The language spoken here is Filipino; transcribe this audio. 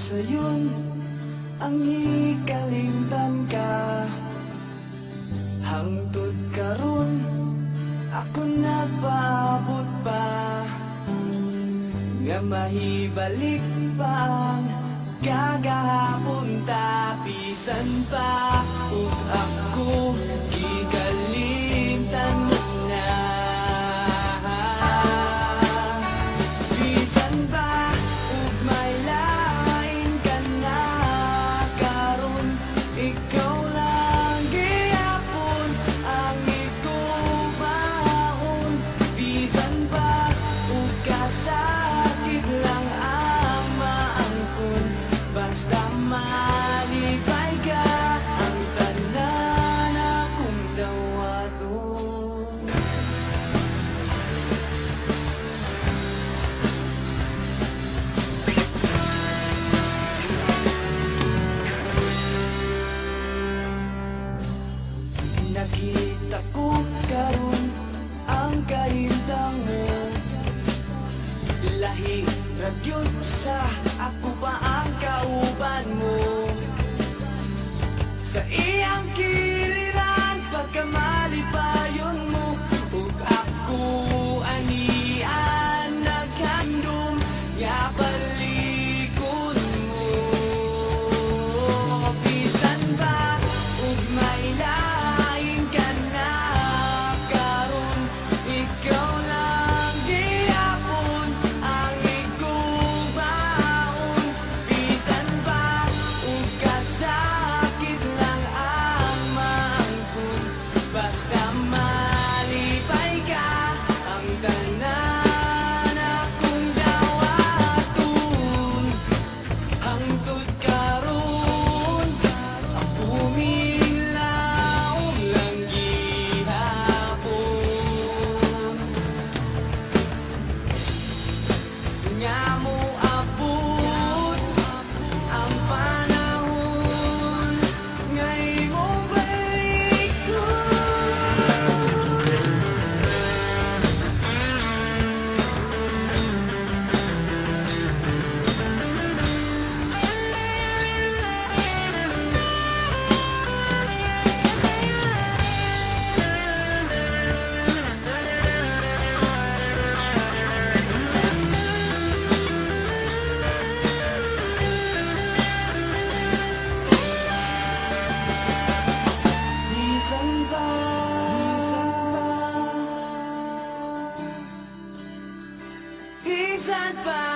Sayon ang ikalimtan ka, hangtod karon ako nagpaabot pa, nga mahibalik pa ang kagahapon ta. Bisan pa ug ako gikalimtan na, bisan pa ug may ikaw lang gihapon ang igubaon. Bisan pa ug kasakit lang ang maangkon, basta malipay ka ang tanan akong dawaton. Nakita ko karon ang kahintang mo, lahi ragyod sa ako pa ang kauban mo. Sa iyang kiliran pagkamalipayon mo, ug ako anian naghandom nga palikon mo. Bisan ba ug may ikaw lang gihapon ang igubaon. Bisan pa ug kasakit lang ang maangkon, basta malipay ka ang tanan akong dawaton. Hangtod karon ang bumilaw lang gihapon, nga moabot ang panahon nga imong balikon. Bisan pa